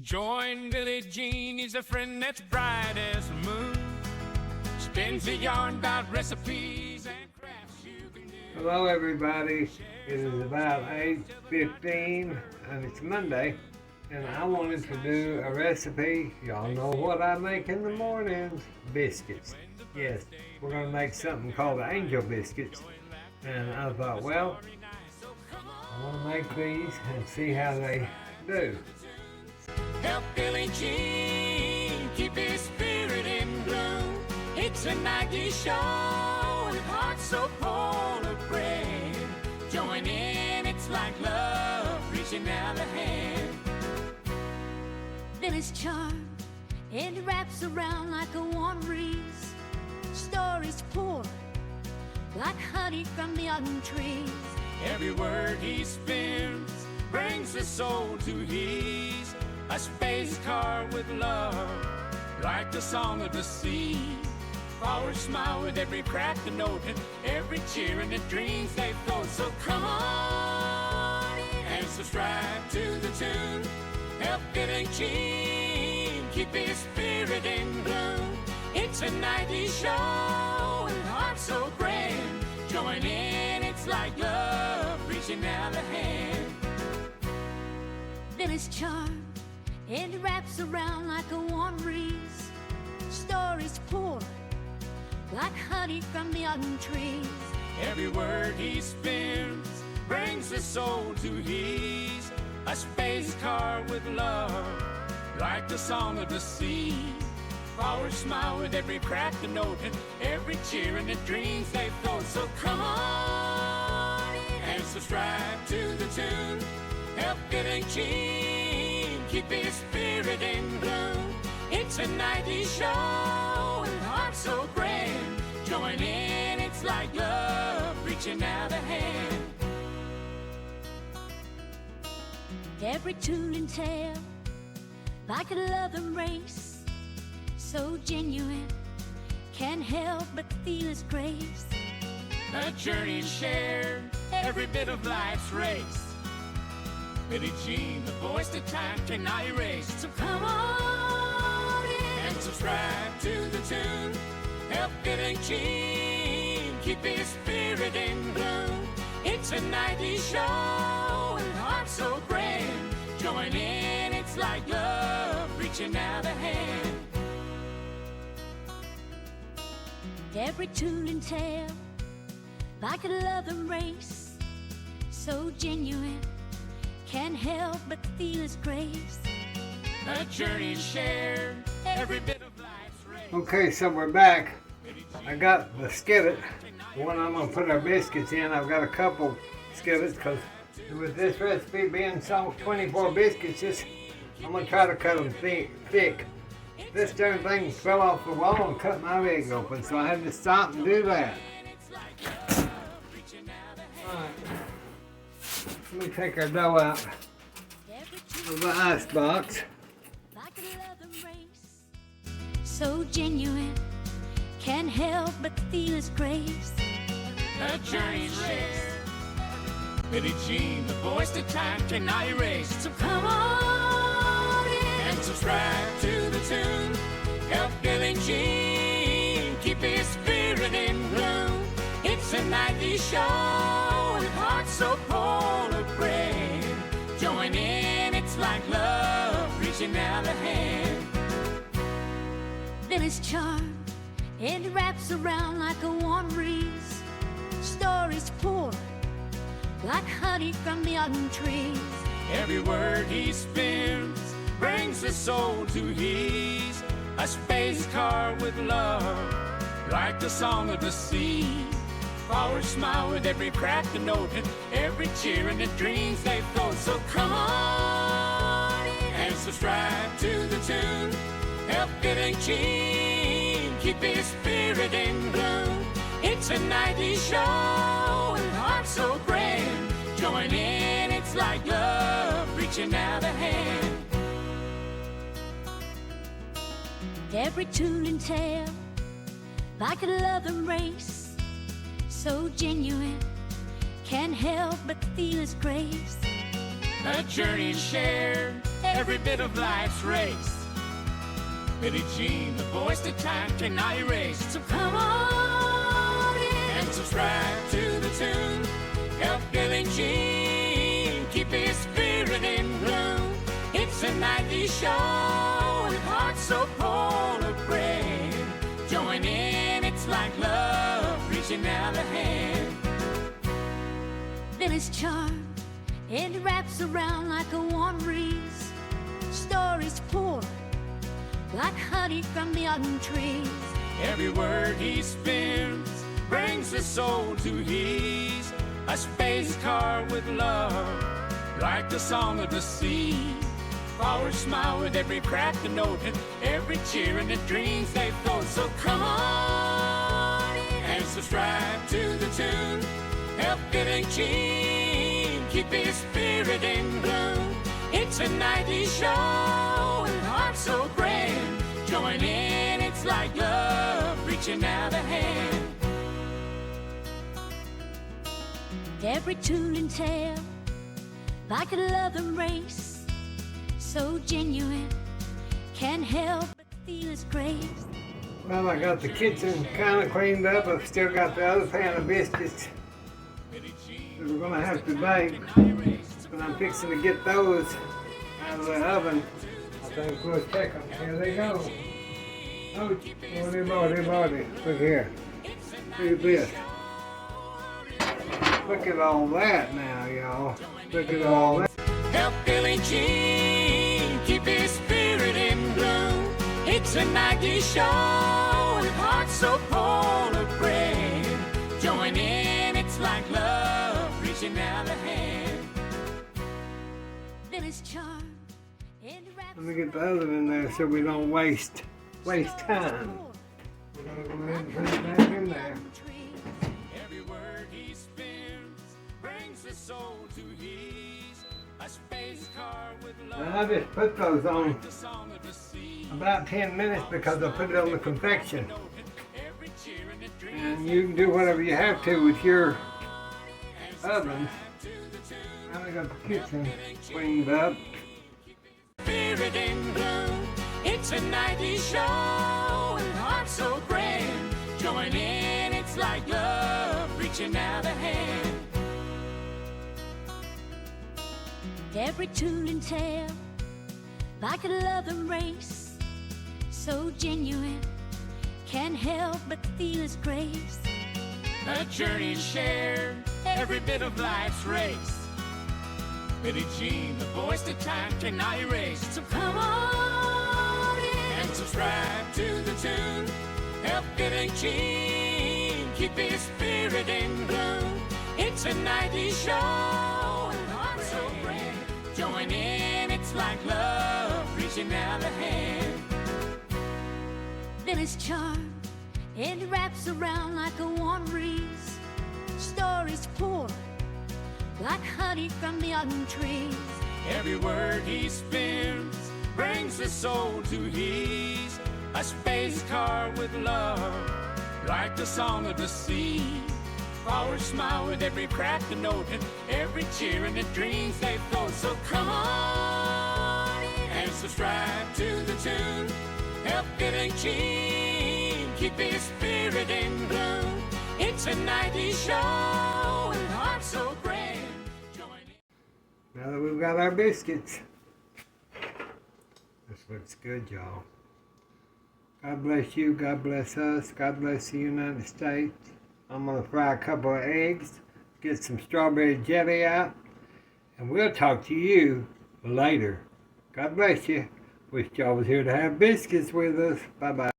Join Billie Jean, he's a friend that's bright as the moon. Spins a yarn about recipes and crafts you can do. Hello everybody, it is about 8:15 and it's Monday, and I wanted to do a recipe. Y'all know what I make in the mornings, biscuits. Yes, we're going to make something called the angel biscuits, and I thought, well, I want to make these and see how they do. Help Billie Jean keep his spirit in bloom. It's a nightly show with hearts so full of bread. Join in, it's like love reaching out a hand. Billie's charm, it wraps around like a warm breeze. Stories pour like honey from the autumn trees. Every word he spins brings the soul to ease. A space car with love, like the song of the sea. Flowers smile with every crack and note, and every cheer and the dreams they float. So come on and subscribe to the tune. Help Billie Jean keep his spirit in bloom. It's a nightly show and hearts so grand. Join in, it's like love reaching out a hand. Billie's charm, it wraps around like a warm breeze. Stories pour like honey from the autumn trees. Every word he spins brings the soul to ease. A space car with love, like the song of the sea. Flowers smile with every crack and note, and every cheer and the dreams they float. So come on and subscribe to the tune. Help Billie Jean keep his spirit in bloom. It's a nightly show and hearts so grand. Join in, it's like love reaching out a hand. Every tune and tale, like a love embrace, so genuine, can't help but feel his grace. A journey shared, every bit of life's race. Billie Jean, the voice that time cannot erase. So come on in and subscribe to the tune. Help Billie Jean keep his spirit in bloom. It's a nightly show and hearts so grand. Join in, it's like love reaching out a hand. Every tune and tale, like a love embrace, so genuine, can't help but feel his grace. A journey shared, every bit of life's race. Okay, so we're back. I got the skillet, the one I'm going to put our biscuits in. I've got a couple skillets because with this recipe being 24 biscuits, I'm going to try to cut them thick. This darn thing fell off the wall and cut my leg open, so I had to stop and do that. Alright, let me take our dough out of the ice box. Like a love embrace, so genuine, can't help but feel his grace. A journey shared, Billie Jean, the voice that time cannot erase. So come on in and subscribe to the tune. Help Billie Jean keep his spirit in bloom. It's a nightly show with hearts so full of bread. Join in, it's like love reaching out a hand. Billie's charm, it wraps around like a warm breeze. Stories pour like honey from the autumn trees. Every word he spins brings the soul to ease. A space car with love, like the song of the sea. Flowers smile with every crack and note, and every cheer and the dreams they float. So come on and subscribe to the tune. Help Billie Jean keep his spirit in bloom. It's a nightly show and hearts so grand. Join in, it's like love reaching out a hand. Every tune and tale, like a love embrace, so genuine, can't help but feel his grace. A journey shared, every bit of life's race. Billie Jean, the voice that time cannot erase. So come on in and subscribe to the tune. Help Billie Jean keep his spirit in bloom. It's a nightly show with hearts so full of prayer. Join in, it's like love reaching out a hand. Billie's charm, it wraps around like a warm breeze. Stories pour like honey from the autumn trees. Every word he spins brings the soul to ease. A space car with love, like the song of the sea. Flowers smile with every crack and note, and every cheer and the dreams they float. So come on and subscribe to the tune. Help Billie Jean keep his spirit in bloom. It's a nightly show with hearts so grand. Join in, it's like love reaching out a hand. Every tune and tale, like a love embrace, so genuine, can't help but feel its grace. Well, I got the kitchen kind of cleaned up. I've still got the other pan of biscuits that we're gonna have to bake, but I'm fixing to get those out of the oven. I think we'll check them. Here they go. Oh, lordy. Look here. Look at this. Look at all that now, y'all. Look at all that. Help Billie Jean keep his spirit in bloom. It's a nightly show with hearts so full of prayer. Join in, it's like love reaching out a hand. Billie's charm, it wraps Let me get the other in there so we don't waste time. We're gonna go ahead and put it back in there. Every word he spins brings the soul to ease. A space car with love. Now I just put those on The song of the sea. about 10 minutes because I put it on the convection. Every cheer and the dream. And you can do whatever you have to with your ovens. Now we got the kitchen cleaned up. Spirit in bloom. It's a nightly show with hearts so grand. Join in, it's like love reaching out a hand. every tune and tale, like a love embrace, so genuine, can't help but feel its grace. A journey shared, every bit of life's race. Billie Jean, the voice that time cannot erase. So come on in and subscribe to the tune. Help Billie Jean keep his spirit in bloom. It's a nightly show and heart so grand. Join in, it's like love reaching out a hand. Billie's charm, it wraps around like a warm breeze. Stories pour like honey from the autumn trees. Every word he spins brings the soul to ease. A space car with love, like the song of the sea. Flowers smile with every crack and note, and every cheer and the dreams they float. So come on and subscribe to the tune. Help Billie Jean keep his spirit in bloom. It's a nightly show and heart so grand. Now that we've got our biscuits, this looks good, y'all. God bless you, God bless us, God bless the United States. I'm gonna fry a couple of eggs, get some strawberry jelly out, and we'll talk to you later. God bless you. Wish y'all was here to have biscuits with us. Bye-bye.